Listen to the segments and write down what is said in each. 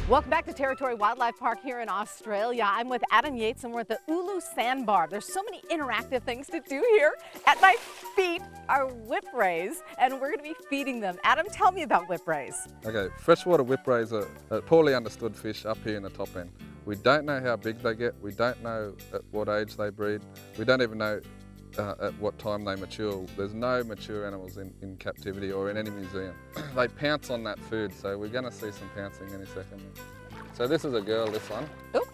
Welcome back to Territory Wildlife Park here in Australia. I'm with Adam Yates and we're at the Ulu Sandbar. There's so many interactive things to do here. At my feet are whiprays and we're going to be feeding them. Adam, tell me about whiprays. Okay, freshwater whiprays are a poorly understood fish up here in the top end. We don't know how big they get. We don't know at what age they breed. We don't even know at what time they mature. There's no mature animals in captivity or in any museum. They pounce on that food, so we're going to see some pouncing in a second. So this is a girl, this one. Oop.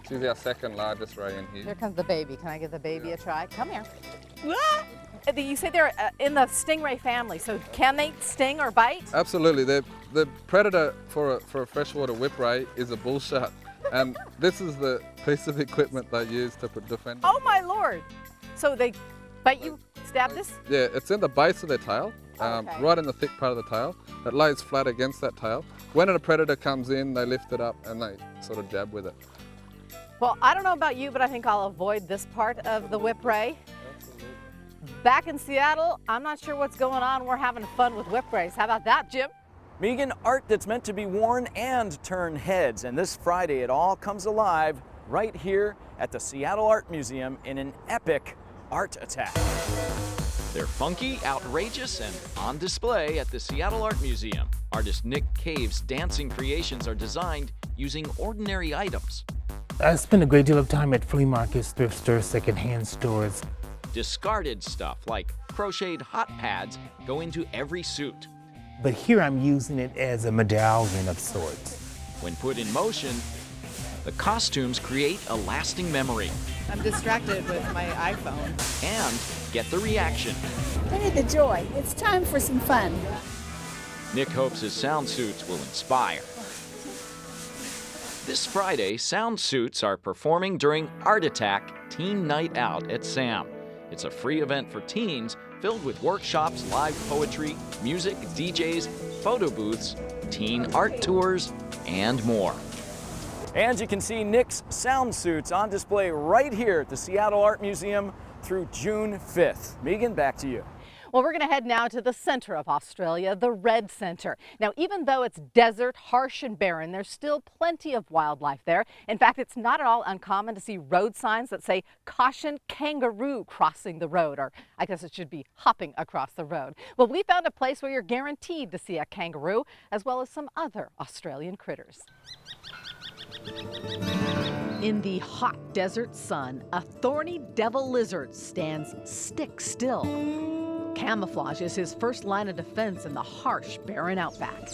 She's our second largest ray in here. Here comes the baby. Can I give the baby a try? Come here. Ah! You say they're in the stingray family, so can they sting or bite? Absolutely. The predator for a freshwater whipray is a bull shark, and this is the piece of equipment they use to defend them. Oh my Lord! So they bite you, stab this? Yeah, it's in the base of their tail, Okay. right in the thick part of the tail. It lays flat against that tail. When a predator comes in, they lift it up and they sort of jab with it. Well, I don't know about you, but I think I'll avoid this part of the whipray. Back in Seattle, I'm not sure what's going on. We're having fun with whiprays. How about that, Jim? Megan, art that's meant to be worn and turn heads. And this Friday, it all comes alive right here at the Seattle Art Museum in an epic art attack. They're funky, outrageous, and on display at the Seattle Art Museum. Artist Nick Cave's dancing creations are designed using ordinary items. I spend a great deal of time at flea markets, thrift stores, secondhand stores. Discarded stuff like crocheted hot pads go into every suit. But here I'm using it as a medallion of sorts. When put in motion, the costumes create a lasting memory. I'm distracted with my iPhone. And get the reaction. I need the joy. It's time for some fun. Nick hopes his sound suits will inspire. This Friday, sound suits are performing during Art Attack Teen Night Out at SAM. It's a free event for teens filled with workshops, live poetry, music, DJs, photo booths, teen art tours, and more. And you can see Nick's sound suits on display right here at the Seattle Art Museum through June 5th. Megan, back to you. Well, we're going to head now to the center of Australia, the Red Centre. Now, even though it's desert, harsh and barren, there's still plenty of wildlife there. In fact, it's not at all uncommon to see road signs that say, "Caution kangaroo crossing the road," or I guess it should be hopping across the road. Well, we found a place where you're guaranteed to see a kangaroo, as well as some other Australian critters. In the hot desert sun, a thorny devil lizard stands stick still. Camouflage is his first line of defense in the harsh, barren outback.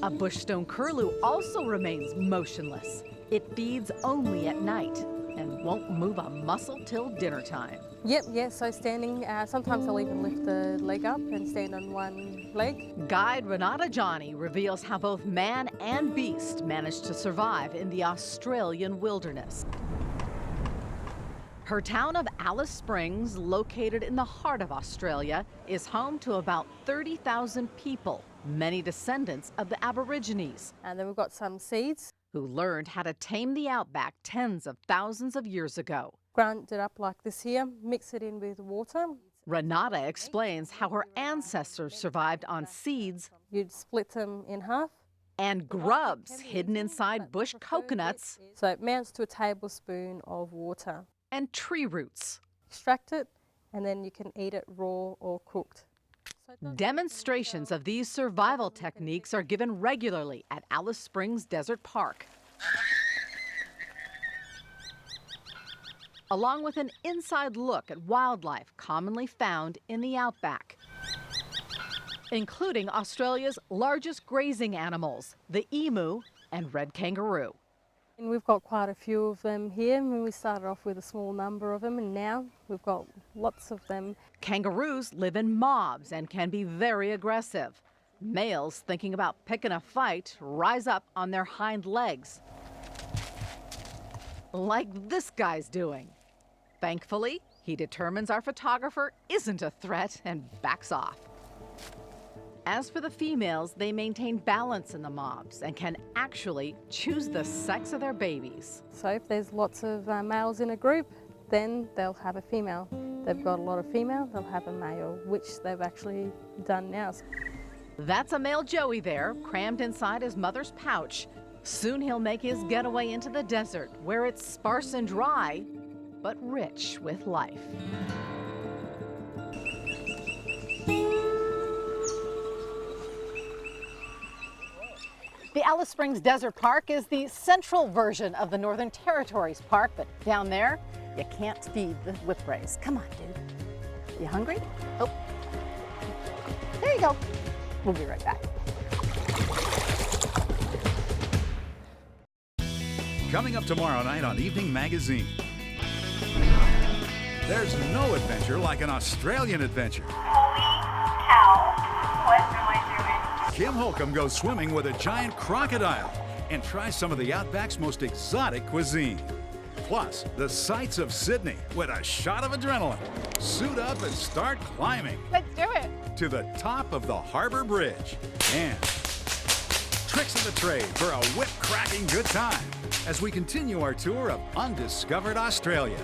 A bushstone curlew also remains motionless. It feeds only at night and won't move a muscle till dinner time. Yep, so standing, sometimes I'll even lift the leg up and stand on one leg. Guide Renata Johnny reveals how both man and beast managed to survive in the Australian wilderness. Her town of Alice Springs, located in the heart of Australia, is home to about 30,000 people, many descendants of the Aborigines. And then we've got some seeds. Who learned how to tame the outback tens of thousands of years ago. Ground it up like this here, mix it in with water. Renata explains how her ancestors survived on seeds. You'd split them in half. And grubs hidden inside bush coconuts. So it amounts to a tablespoon of water. And tree roots. Extract it, and then you can eat it raw or cooked. Demonstrations of these survival techniques are given regularly at Alice Springs Desert Park, along with an inside look at wildlife commonly found in the outback, including Australia's largest grazing animals, the emu and red kangaroo. And we've got quite a few of them here. We started off with a small number of them, and now we've got lots of them. Kangaroos live in mobs and can be very aggressive. Males thinking about picking a fight rise up on their hind legs, like this guy's doing. Thankfully, he determines our photographer isn't a threat and backs off. As for the females, they maintain balance in the mobs and can actually choose the sex of their babies. So if there's lots of males in a group, then they'll have a female. They've got a lot of female, they'll have a male, which they've actually done now. That's a male Joey there, crammed inside his mother's pouch. Soon he'll make his getaway into the desert, where it's sparse and dry, but rich with life. The Alice Springs Desert Park is the central version of the Northern Territories Park, but down there, you can't feed the whiprays. Come on, dude. You hungry? Oh, there you go. We'll be right back. Coming up tomorrow night on Evening Magazine. There's no adventure like an Australian adventure. Holy cow, what am I doing? Kim Holcomb goes swimming with a giant crocodile and tries some of the Outback's most exotic cuisine. Plus, the sights of Sydney with a shot of adrenaline. Suit up and start climbing. Let's do it. To the top of the Harbor Bridge. And tricks of the trade for a whip-cracking good time as we continue our tour of Undiscovered Australia.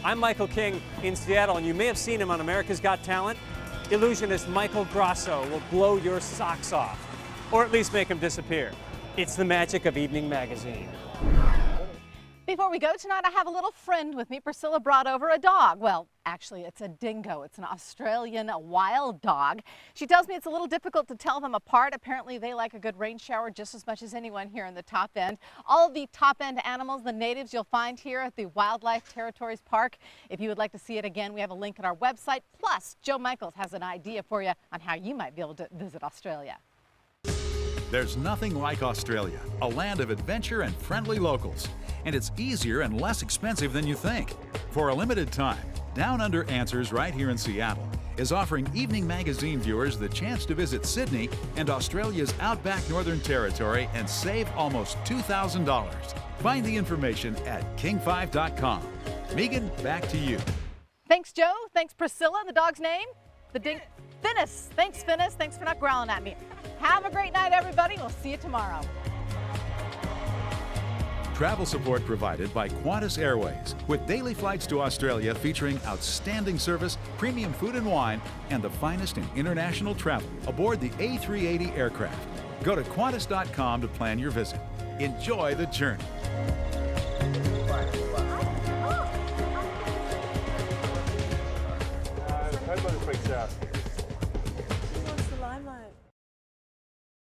I'm Michael King in Seattle, and you may have seen him on America's Got Talent. Illusionist Michael Grasso will blow your socks off, or at least make them disappear. It's the magic of Evening Magazine. Before we go tonight, I have a little friend with me. Priscilla brought over a dog. Well, actually, it's a dingo. It's an Australian wild dog. She tells me it's a little difficult to tell them apart. Apparently, they like a good rain shower just as much as anyone here in the top end. All of the top end animals, the natives, you'll find here at the Wildlife Territories Park. If you would like to see it again, we have a link on our website. Plus, Joe Michaels has an idea for you on how you might be able to visit Australia. There's nothing like Australia, a land of adventure and friendly locals. And it's easier and less expensive than you think. For a limited time, Down Under Answers right here in Seattle is offering Evening Magazine viewers the chance to visit Sydney and Australia's Outback Northern Territory and save almost $2,000. Find the information at king5.com. Megan, back to you. Thanks, Joe. Thanks, Priscilla. The dog's name? Finnis. Thanks, Finnis. Thanks for not growling at me. Have a great night, everybody. We'll see you tomorrow. Travel support provided by Qantas Airways, with daily flights to Australia featuring outstanding service, premium food and wine, and the finest in international travel aboard the A380 aircraft. Go to Qantas.com to plan your visit. Enjoy the journey. Everybody freaks out.